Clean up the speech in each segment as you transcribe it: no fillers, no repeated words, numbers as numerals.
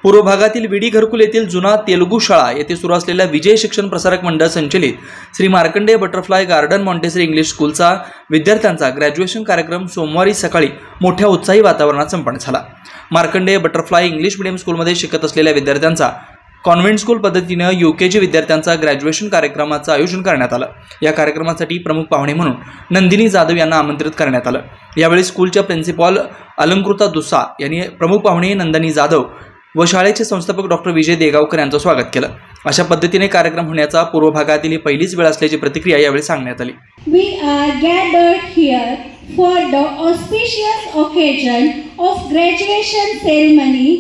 पूर्व भागातील विडी घरकुल येथील जुना तेलुगू शाळा येथे सुरू असलेल्या विजय शिक्षण प्रसारक मंडळ संचलित Shri Markandeya butterfly garden Montessori English स्कूलचा विद्यार्थ्यांचा ग्रॅज्युएशन कार्यक्रम सोमवारी सकाळी मोठ्या उत्साही वातावरणात संपन्न झाला। मार्कंडेय बटरफ्लाय इंग्लिश मीडियम स्कूलमध्ये शिकत असलेल्या विद्यार्थ्यांचा कॉन्व्हेंट स्कूल पद्धतीने यूकेजी विद्यार्थ्यांचा ग्रॅज्युएशन कार्यक्रमाचं आयोजन करण्यात आलं। या कार्यक्रमासाठी प्रमुख पाहुणे म्हणून नंदिनी जाधव यांना आमंत्रित करण्यात आलं। यावेळी स्कूलच्या प्रिन्सिपल अलंकृता दुसा यांनी प्रमुख पाहुणे नंदिनी जाधव व शाळेचे संस्थापक डॉक्टर विजय देगावकर यांचं स्वागत केलं। अशा पद्धतीने कार्यक्रम होण्याचा पूर्व भागातील ही पहिलीच वेळ असल्याची प्रतिक्रिया यावेळी सांगण्यात आली। We are gathered here for the auspicious occasion of graduation ceremony.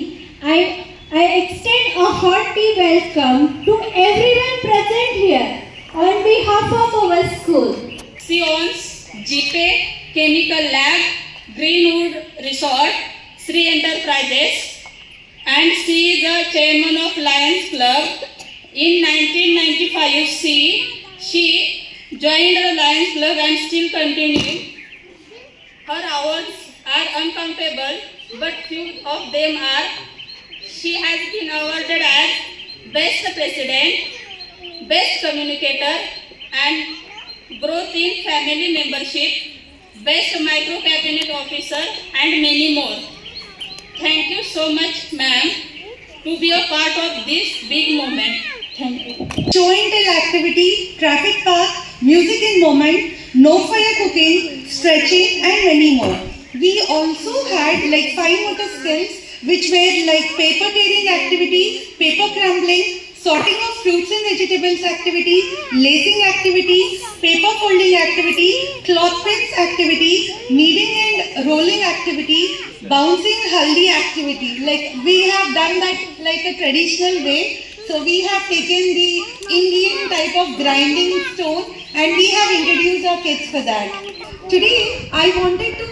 I extend a hearty welcome to everyone present here on behalf of our school. She owns GP Chemical Lab, Greenwood Resort, Sri Enterprises, and she is the chairman of Lions Club. In 1995, she joined the Lions Club and still continuing. Her awards are uncountable, but few of them are: she has been awarded as Best President, Best Communicator, and Growth in Family Membership, Best Micro Cabinet Officer, and many more. Thank you so much, ma'am, to be a part of this big moment. Thank you. Show and tell activity, traffic park, music in moment, no fire cooking, stretching, and many more. We also had like 5 motor skills, which were like paper tearing activity, paper crumbling, sorting of fruits and vegetables activity, lacing activity, paper folding activity, cloth prints activity, kneading and rolling activity, bouncing haldi activity. Like we have done that like a traditional way. So we have taken the Indian type of grinding stone and we have introduced our kids for that. Today I wanted to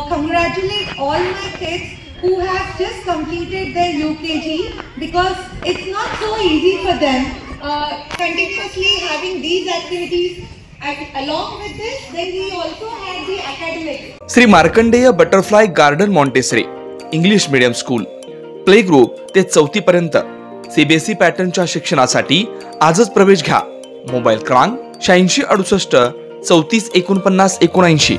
congratulate all my kids who have just completed their UKG, because it's not so easy for them continuously having these activities, and along with this then we also had the academic. Shri Markandeya butterfly garden Montessori English medium school play group ते 4थी पर्यंत CBSE पॅटर्नच्या शिक्षणासाठी आजच प्रवेश घ्या। Mobile क्रमांक 8668 34 49 79।